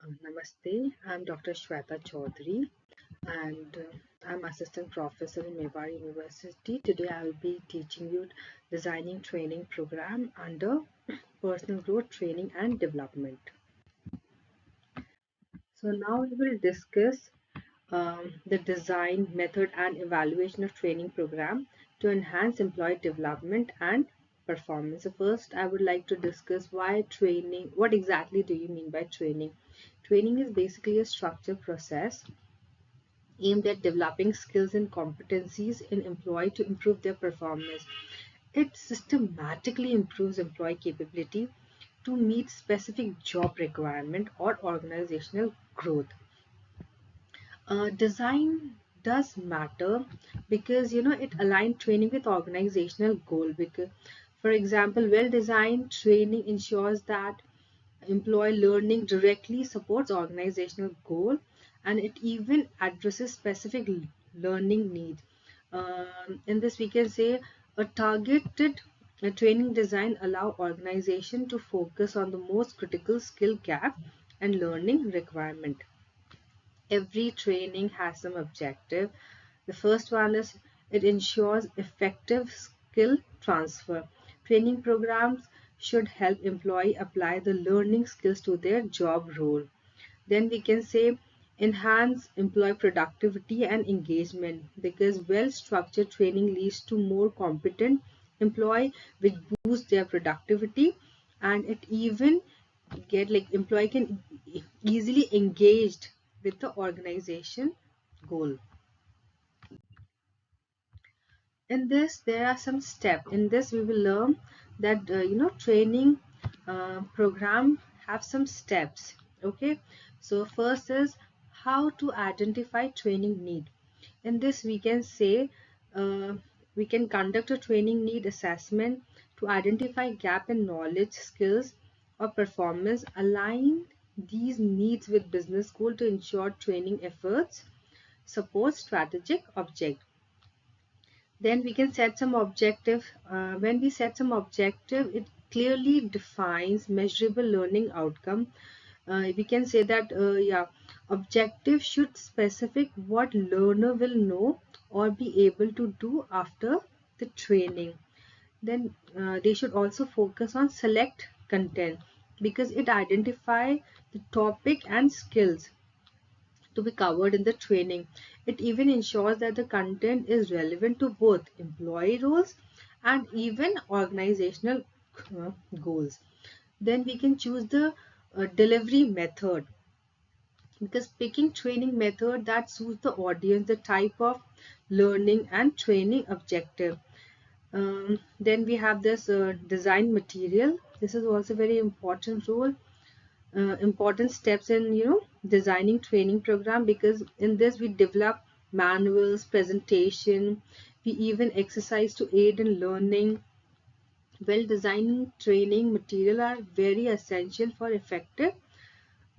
Namaste, I'm Dr. Shweta Chaudhary and I'm Assistant Professor in Mewar University. Today I will be teaching you designing training program under personal growth training and development. So now we will discuss the design, method and evaluation of training program to enhance employee development and performance. So first I would like to discuss why training, what exactly do you mean by training? Training is basically a structured process aimed at developing skills and competencies in employee to improve their performance. It systematically improves employee capability to meet specific job requirement or organizational growth. Design does matter because it aligns training with organizational goal. Because, for example, well-designed training ensures that employee learning directly supports organizational goal, and it even addresses specific learning needs. In this, we can say a targeted training design allow organization to focus on the most critical skill gap and learning requirement. Every training has some objective. The first one is it ensures effective skill transfer. Training programs should help employee apply the learning skills to their job role. Then we can say enhance employee productivity and engagement because well-structured training leads to more competent employee which boosts their productivity, and it even get like employee can easily engaged with the organization goal. In this there are some steps. In this we will learn that training program have some steps. Okay, so first is how to identify training need. In this we can say uh, we can conduct a training need assessment to identify gap in knowledge, skills or performance, align these needs with business goal to ensure training efforts support strategic object. Then we can set some objective. When we set some objective, it clearly defines measurable learning outcome. We can say that yeah, objective should specific what learner will know or be able to do after the training. Then they should also focus on select content because it identify the topic and skills to be covered in the training. It even ensures that the content is relevant to both employee roles and even organizational uh, goals. Then we can choose the delivery method because picking training method that suits the audience, the type of learning and training objective. Then we have this design material. This is also very important role, important steps in designing training program because in this we develop manuals, presentation, we even exercise to aid in learning. Well designed training material are very essential for effective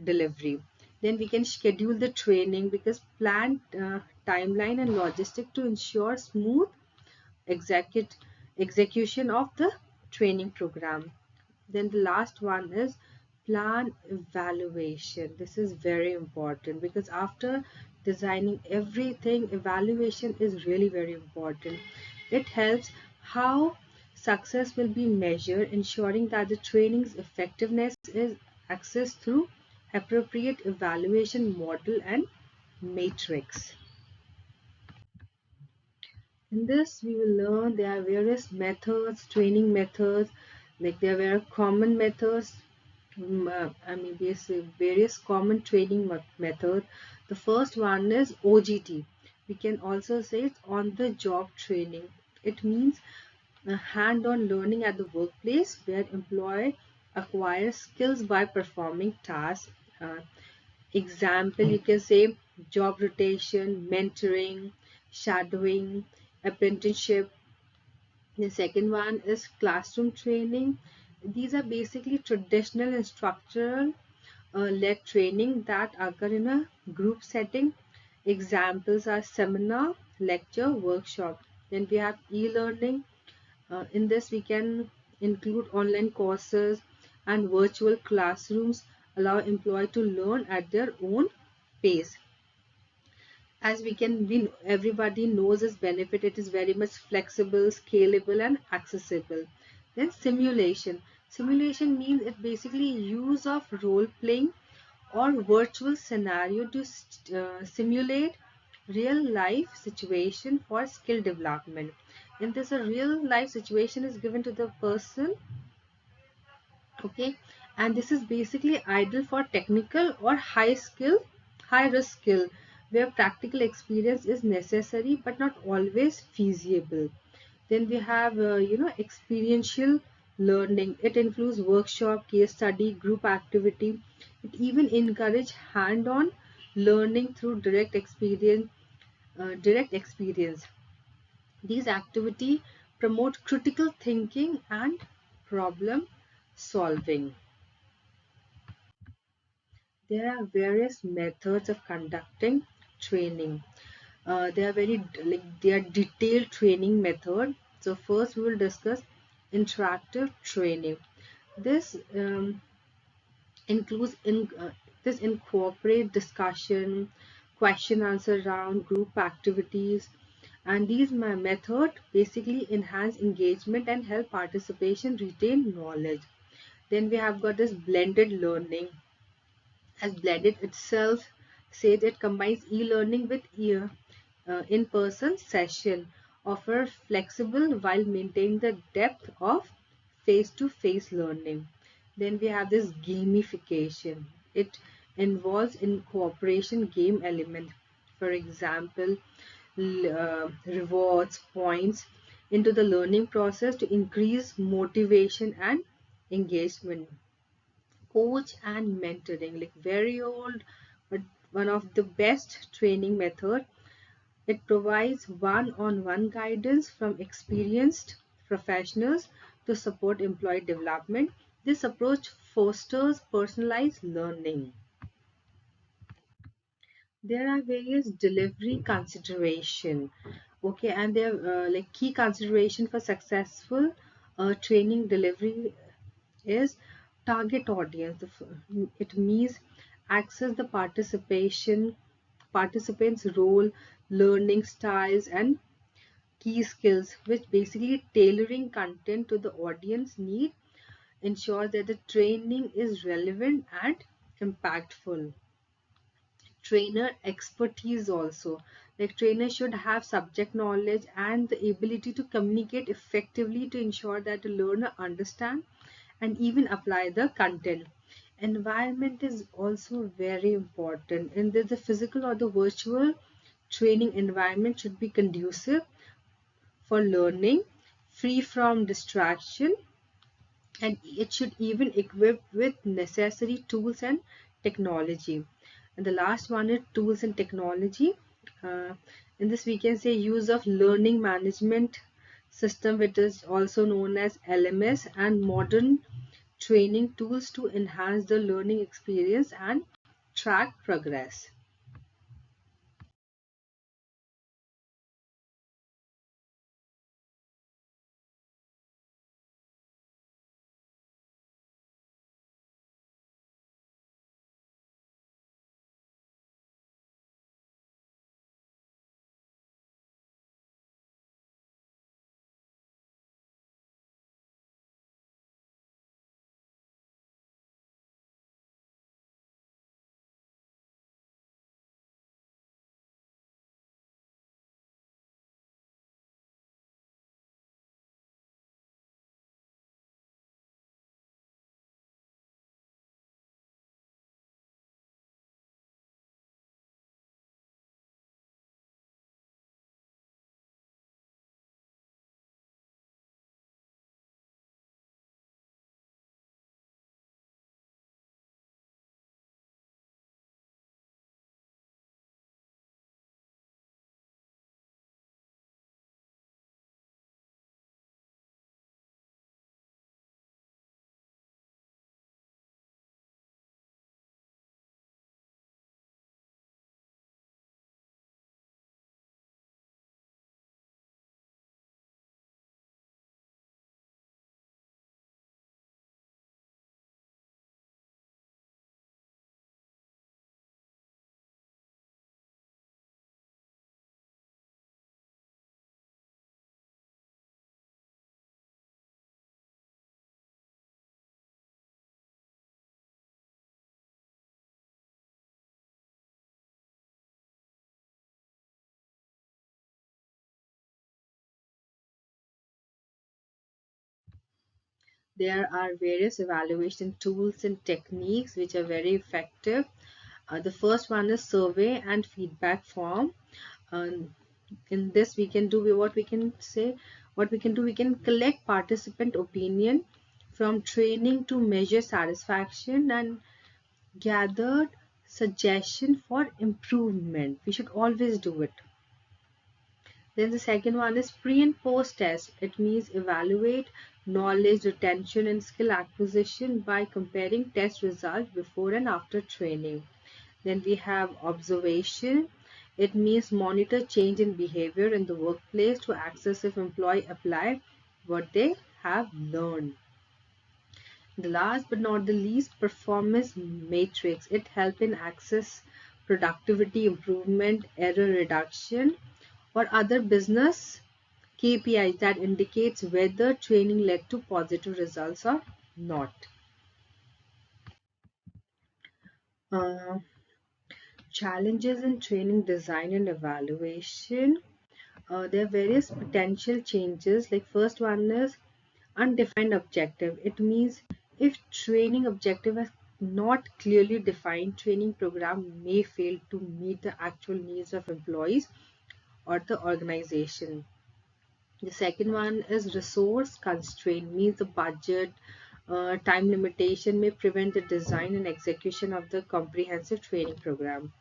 delivery. Then we can schedule the training because planned timeline and logistic to ensure smooth execute execution of the training program. Then the last one is plan evaluation. This is very important because after designing everything, evaluation is really very important. It helps how success will be measured, ensuring that the training's effectiveness is accessed through appropriate evaluation model and matrix. In this, we will learn there are various methods, training methods, like there were common methods, I mean, various common training method. The first one is OGT. We can also say it's on the job training. It means hand-on learning at the workplace where employee acquires skills by performing tasks. Example, you can say job rotation, mentoring, shadowing, apprenticeship. The second one is classroom training. These are basically traditional and structural led training that occur in a group setting. Examples are seminar, lecture, workshop. Then we have e-learning. In this, we can include online courses and virtual classrooms, allow employee to learn at their own pace. As everybody knows its benefit, it is very much flexible, scalable, and accessible. Then simulation means it basically use of role playing or virtual scenario to simulate real life situation for skill development. In this, a real life situation is given to the person, okay, and this is basically ideal for technical or high risk skill, where practical experience is necessary but not always feasible. Then we have experiential learning. It includes workshop, case study, group activity. It even encourage hand-on learning through direct experience. These activity promote critical thinking and problem solving. There are various methods of conducting training. They are they are detailed training method. So first we will discuss interactive training. This includes in this incorporate discussion, question answer round, group activities, and these method basically enhance engagement and help participation retain knowledge. Then we have got this blended learning. As blended itself said, it combines e-learning with in-person session, offer flexible while maintaining the depth of face-to-face learning. Then we have this gamification. It involves in cooperation game element. For example, rewards, points into the learning process to increase motivation and engagement. Coach and mentoring, like very old but one of the best training method. It provides one-on-one guidance from experienced professionals to support employee development. This approach fosters personalized learning. There are various delivery consideration, okay, and there are like key consideration for successful training delivery is target audience. It means access the participants role, learning styles, and key skills, which basically tailoring content to the audience need, ensure that the training is relevant and impactful. Trainer expertise also, like trainer should have subject knowledge and the ability to communicate effectively to ensure that the learner understand and even apply the content. Environment is also very important, and the physical or the virtual training environment should be conducive for learning, free from distraction, and it should even equip with necessary tools and technology. And the last one is tools and technology. uh, in this we can say use of learning management system, which is also known as LMS, and modern training tools to enhance the learning experience and track progress. There are various evaluation tools and techniques which are very effective. The first one is survey and feedback form. Um, in this, we can do what we can say, what we can do, we can collect participant opinion from training to measure satisfaction and gathered suggestion for improvement. We should always do it. Then the second one is pre and post test. It means evaluate knowledge retention and skill acquisition by comparing test results before and after training. Then we have observation. It means monitor change in behavior in the workplace to assess if employee apply what they have learned. The last but not the least, performance matrix. It helps in access productivity improvement, error reduction, or other business KPIs that indicates whether training led to positive results or not. Uh, Challenges in training design and evaluation. There are various potential changes. Like first one is undefined objective. It means if training objective is not clearly defined, training program may fail to meet the actual needs of employees or the organization. The second one is resource constraint, means the budget, time limitation may prevent the design and execution of the comprehensive training program.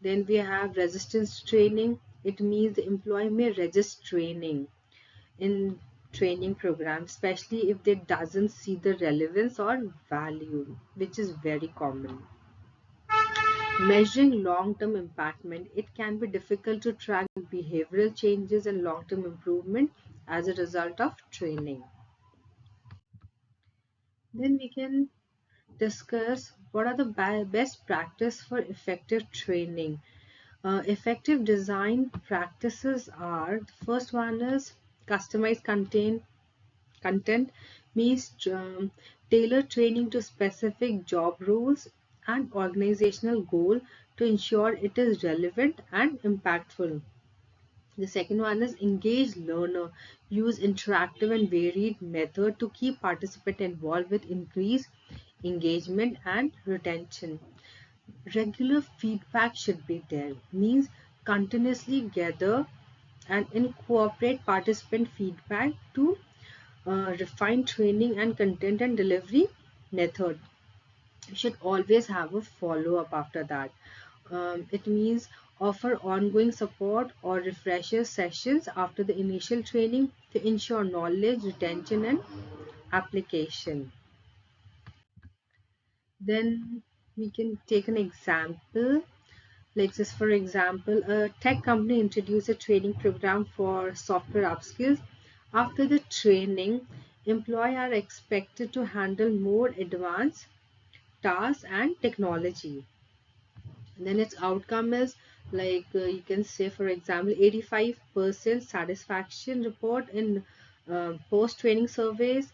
Then we have resistance training. It means the employee may resist training in training program, especially if they doesn't see the relevance or value, which is very common. Measuring long-term impactment, it can be difficult to track behavioral changes and long-term improvement as a result of training. Then we can discuss what are the best practice for effective training. Effective design practices are, the first one is customized content means tailor training to specific job roles and organizational goal to ensure it is relevant and impactful. The second one is engage learner. Use interactive and varied method to keep participant involved with increased engagement and retention. Regular feedback should be there. Means continuously gather and incorporate participant feedback to refine training and content and delivery method. You should always have a follow-up after that. It means offer ongoing support or refresher sessions after the initial training to ensure knowledge retention and application. Then we can take an example. Like just for example, a tech company introduced a training program for software upskills. After the training, employees are expected to handle more advanced tasks and technology. And then its outcome is like you can say for example 85% satisfaction report in post-training surveys,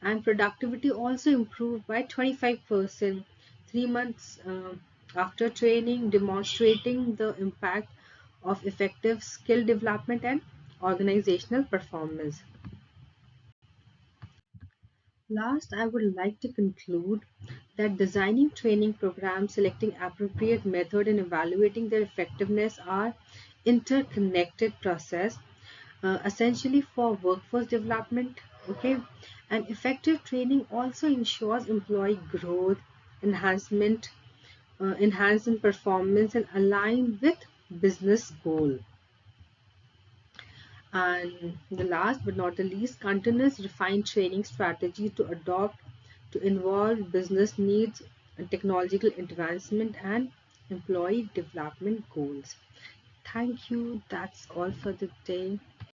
and productivity also improved by 25% 3 months after training, demonstrating the impact of effective skill development and organizational performance. Last, I would like to conclude that designing training programs, selecting appropriate method, and evaluating their effectiveness are interconnected process, essentially for workforce development. Okay, and effective training also ensures employee growth, enhancement, enhance in performance, and align with business goal. And the last but not the least, continuous refined training strategy to adopt to involve business needs and technological advancement and employee development goals. Thank you. That's all for the day.